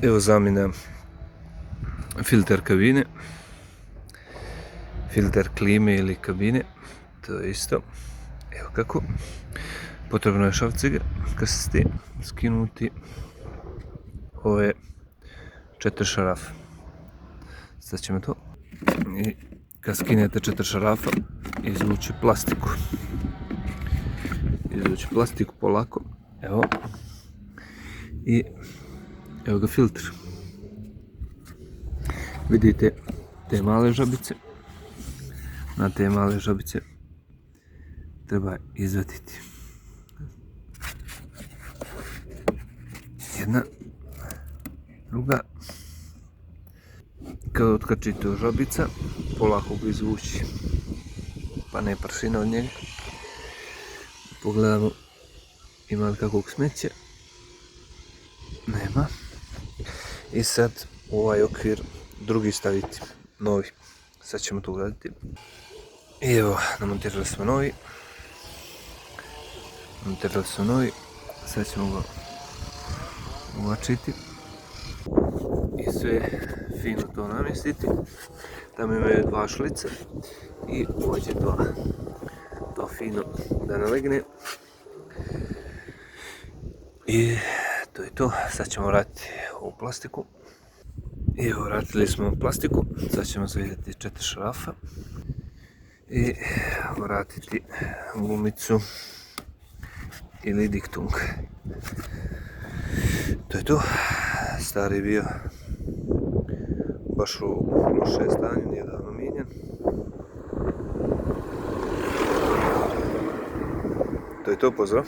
Evo zamjena filter kabine, filter klime ili kabine, to je isto. Evo kako. Potrebno je šavcige, krstiti, skinuti ove 4 šarafa. Sad ćemo to. I kad skinete 4 šarafa, izvući plastiku. Izvući plastiku polako. Evo. I evo ga filtr. Vidite te male žabice. Na te male žabice treba izvaditi. Jedna, druga. Kada otkačite u žabica, polako ga izvući, pa ne pršina od njega. Pogledamo ima li kakvog smeća. Nema. I sad u ovaj okvir drugi staviti, novi. Sad ćemo to uraditi. I evo, namontirali smo novi. Sad ćemo ga uvačiti. I sve fino to namjestiti. Tamo imaju 2 šlice i ovdje 2. To fino da nalegne. I to je to. Sad ćemo vratiti ovu plastiku. I evo, vratili smo plastiku. Sad ćemo zavidjeti 4 šarafa. I vratiti gumicu ili diktung. To je to. Stari bio baš u lošem stanju, nije davno mijenjan. To je to, pozdrav.